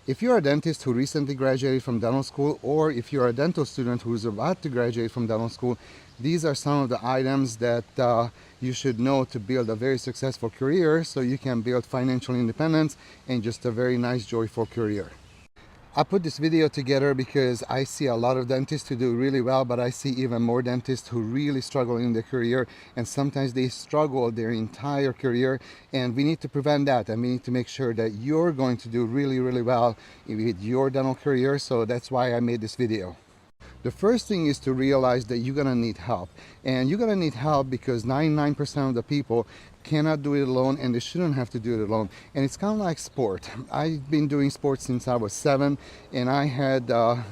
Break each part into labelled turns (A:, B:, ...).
A: If you're a dentist who recently graduated from dental school, or if you're a dental student who's about to graduate from dental school, these are some of the items that you should know to build a very successful career so you can build financial independence and just a very nice, joyful career. I put this video together because I see a lot of dentists who do really well, but I see even more dentists who really struggle in their career, and sometimes they struggle their entire career, and we need to prevent that, and we need to make sure that you're going to do really, really well with your dental career. So that's why I made this video. The first thing is to realize that you're gonna need help, and you're gonna need help because 99% of the people cannot do it alone, and they shouldn't have to do it alone. And it's kind of like sport. I've been doing sports since I was 7, and I had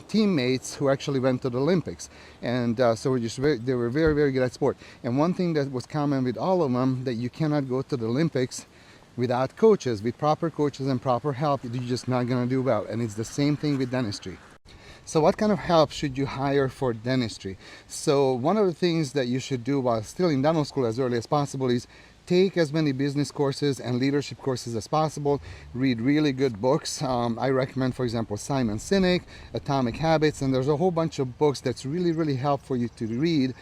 A: teammates who actually went to the Olympics, and so they were very, very good at sport. And one thing that was common with all of them, that you cannot go to the Olympics without coaches. With proper coaches and proper help, you're just not gonna do well. And it's the same thing with dentistry. So what kind of help should you hire for dentistry? So one of the things that you should do while still in dental school as early as possible is take as many business courses and leadership courses as possible. Read really good books. I recommend, for example, Simon Sinek, Atomic Habits, and there's a whole bunch of books that's really, really helpful for you to read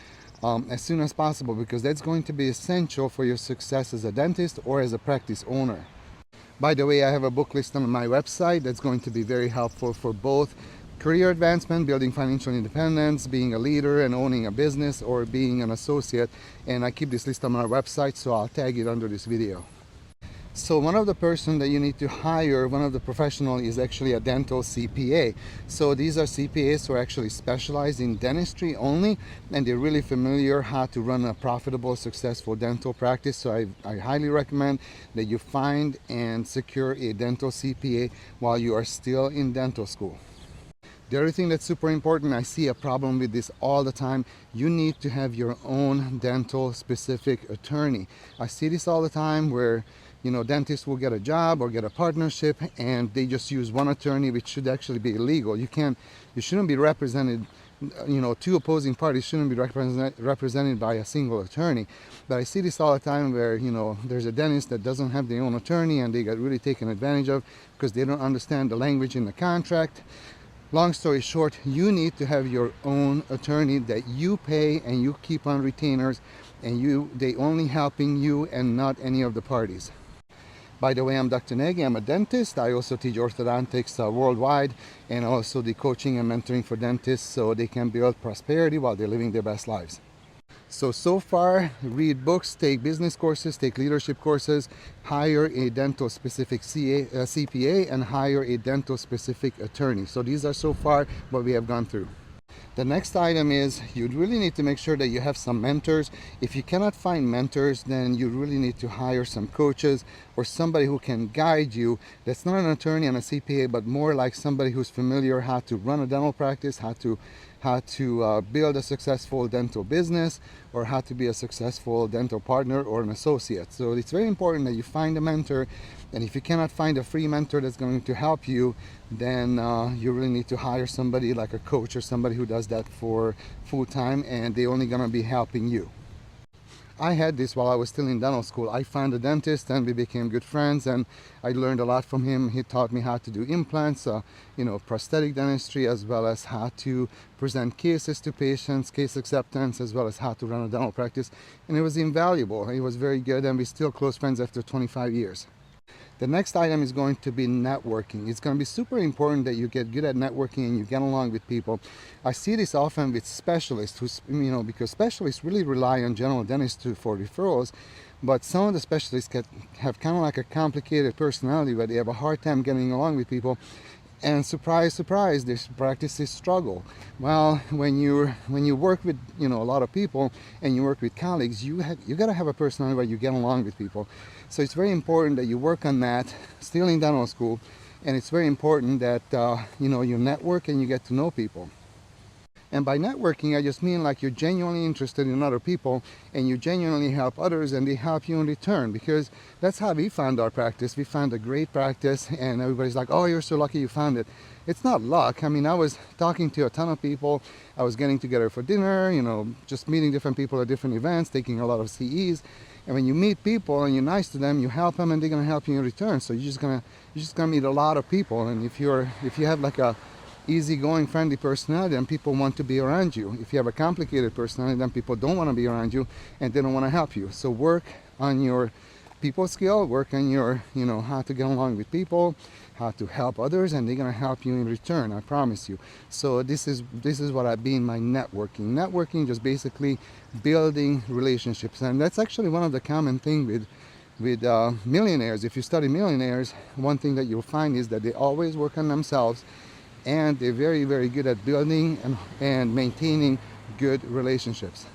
A: as soon as possible, because that's going to be essential for your success as a dentist or as a practice owner. By the way, I have a book list on my website that's going to be very helpful for both career advancement, building financial independence, being a leader and owning a business, or being an associate. And I keep this list on my website, so I'll tag it under this video. So one of the person that you need to hire, one of the professional, is actually a dental CPA. So these are CPAs who are actually specialized in dentistry only, and they're really familiar how to run a profitable, successful dental practice. So I highly recommend that you find and secure a dental CPA while you are still in dental school. The other thing that's super important, I see a problem with this all the time, you need to have your own dental specific attorney. I see this all the time where, you know, dentists will get a job or get a partnership and they just use one attorney, which should actually be illegal. You shouldn't be represented, you know, two opposing parties shouldn't be represented by a single attorney. But I see this all the time where, you know, there's a dentist that doesn't have their own attorney and they get really taken advantage of because they don't understand the language in the contract. Long story short, you need to have your own attorney that you pay and you keep on retainers, and they only helping you and not any of the parties. By the way, I'm Dr. Nagy. I'm a dentist. I also teach orthodontics worldwide, and also the coaching and mentoring for dentists so they can build prosperity while they're living their best lives. So far, read books, take business courses, take leadership courses, hire a dental specific CPA, and hire a dental specific attorney. So these are so far what we have gone through. The next item is you really need to make sure that you have some mentors. If you cannot find mentors, then you really need to hire some coaches or somebody who can guide you. That's not an attorney and a CPA, but more like somebody who's familiar how to run a dental practice, how to build a successful dental business, or how to be a successful dental partner or an associate. So it's very important that you find a mentor, and if you cannot find a free mentor that's going to help you, then you really need to hire somebody like a coach or somebody who does that for full time, and they're only going to be helping you. I had this while I was still in dental school. I found a dentist and we became good friends, and I learned a lot from him. He taught me how to do implants, you know, prosthetic dentistry, as well as how to present cases to patients, case acceptance, as well as how to run a dental practice. And it was invaluable. He was very good, and we're still close friends after 25 years. The next item is going to be networking. It's going to be super important that you get good at networking and you get along with people. I see this often with specialists who's, you know, because specialists really rely on general dentists for referrals, but some of the specialists have kind of like a complicated personality where they have a hard time getting along with people. And surprise, surprise, this practices struggle. Well, when you work with, you know, a lot of people and you work with colleagues, you got to have a personality where you get along with people. So it's very important that you work on that still in dental school, and it's very important that you know, you network and you get to know people. And by networking, I just mean like you're genuinely interested in other people and you genuinely help others and they help you in return, because that's how we found our practice. We found a great practice and everybody's like, oh, you're so lucky you found it. It's not luck. I mean, I was talking to a ton of people. I was getting together for dinner, you know, just meeting different people at different events, taking a lot of CEs. And when you meet people and you're nice to them, you help them and they're going to help you in return. So you're just going to you're just gonna meet a lot of people. And if you have like a easygoing, friendly personality, then people want to be around you. If you have a complicated personality, then people don't want to be around you and they don't want to help you. So work on your people skill, work on your, how to get along with people, how to help others, and they're gonna help you in return, I promise you. So this is what I mean by networking. Networking just basically building relationships, and that's actually one of the common thing with millionaires. If you study millionaires, one thing that you'll find is that they always work on themselves, and they're very, very good at building and maintaining good relationships.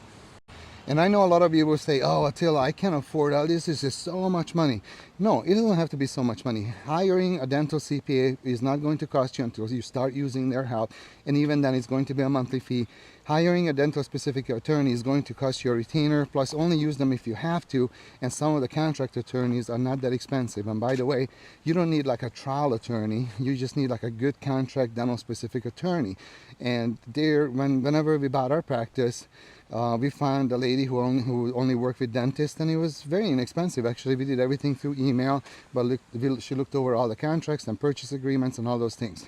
A: And I know a lot of you will say, oh, Attila, I can't afford all this. This is so much money. No, it doesn't have to be so much money. Hiring a dental CPA is not going to cost you until you start using their help. And even then, it's going to be a monthly fee. Hiring a dental specific attorney is going to cost you a retainer, plus only use them if you have to. And some of the contract attorneys are not that expensive. And by the way, you don't need like a trial attorney. You just need like a good contract dental specific attorney. And whenever we bought our practice, we found a lady who only worked with dentists, and it was very inexpensive. Actually, we did everything through email, but she looked over all the contracts and purchase agreements and all those things.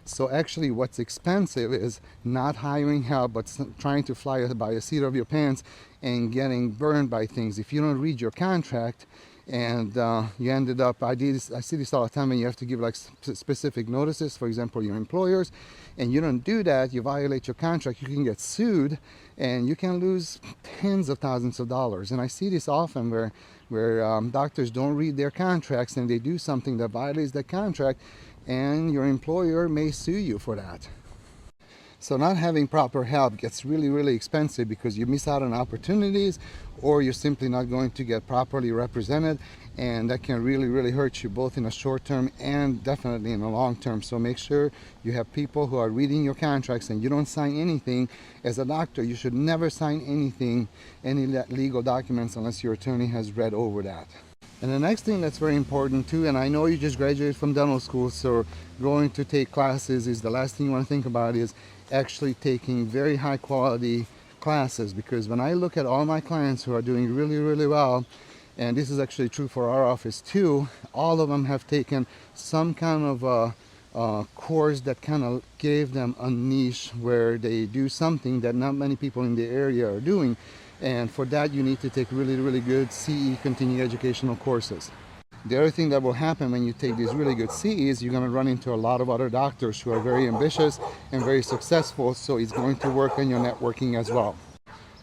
A: So actually what's expensive is not hiring help, but trying to fly by the seat of your pants and getting burned by things. If you don't read your contract and you ended up, I see this all the time, and you have to give like specific notices, for example, your employers, and you don't do that, you violate your contract, you can get sued and you can lose tens of thousands of dollars. And I see this often where doctors don't read their contracts and they do something that violates that contract, and your employer may sue you for that. So not having proper help gets really, really expensive because you miss out on opportunities, or you're simply not going to get properly represented, and that can really, really hurt you both in a short term and definitely in the long term. So make sure you have people who are reading your contracts, and you don't sign anything. As a doctor, you should never sign anything, any legal documents, unless your attorney has read over that. And the next thing that's very important too, and I know you just graduated from dental school, so going to take classes is the last thing you want to think about, is actually taking very high quality classes. Because when I look at all my clients who are doing really, really well, and this is actually true for our office too, all of them have taken some kind of a course that kind of gave them a niche where they do something that not many people in the area are doing. And for that, you need to take really, really good CE, continuing educational courses. The other thing that will happen when you take these really good CEs, you're going to run into a lot of other doctors who are very ambitious and very successful, so it's going to work on your networking as well.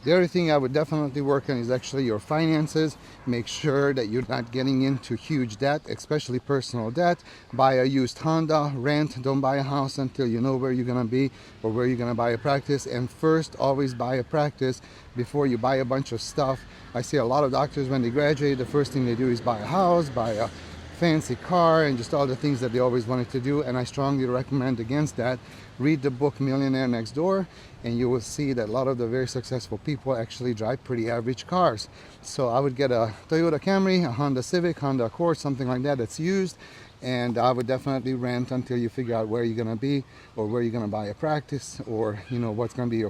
A: The other thing I would definitely work on is actually your finances. Make sure that you're not getting into huge debt, especially personal debt. Buy a used Honda, rent. Don't buy a house until you know where you're going to be or where you're going to buy a practice. And first, always buy a practice before you buy a bunch of stuff. I see a lot of doctors, when they graduate, the first thing they do is buy a house, buy a fancy car, and just all the things that they always wanted to do. And I strongly recommend against that. Read the book Millionaire Next Door, and you will see that a lot of the very successful people actually drive pretty average cars. So I would get a Toyota Camry, a Honda Civic, Honda Accord, something like that that's used, and I would definitely rent until you figure out where you're going to be, or where you're going to buy a practice, or what's going to be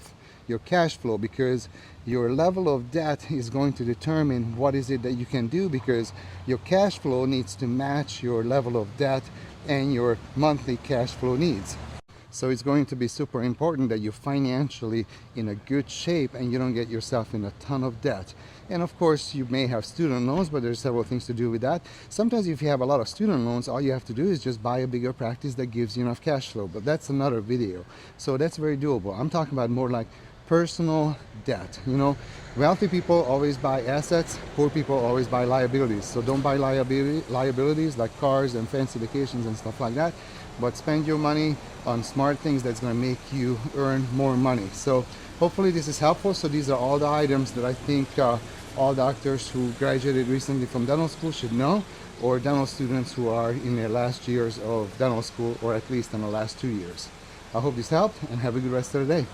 A: your cash flow, because your level of debt is going to determine what is it that you can do, because your cash flow needs to match your level of debt and your monthly cash flow needs. So it's going to be super important that you're financially in a good shape and you don't get yourself in a ton of debt. And of course, you may have student loans, but there's several things to do with that. Sometimes if you have a lot of student loans, all you have to do is just buy a bigger practice that gives you enough cash flow. But that's another video. So that's very doable. I'm talking about more like personal debt. Wealthy people always buy assets, poor people always buy liabilities. So don't buy liabilities like cars and fancy vacations and stuff like that, but spend your money on smart things that's going to make you earn more money. So hopefully this is helpful. So these are all the items that I think all doctors who graduated recently from dental school should know, or dental students who are in their last years of dental school, or at least in the last 2 years. I hope this helped, and have a good rest of the day.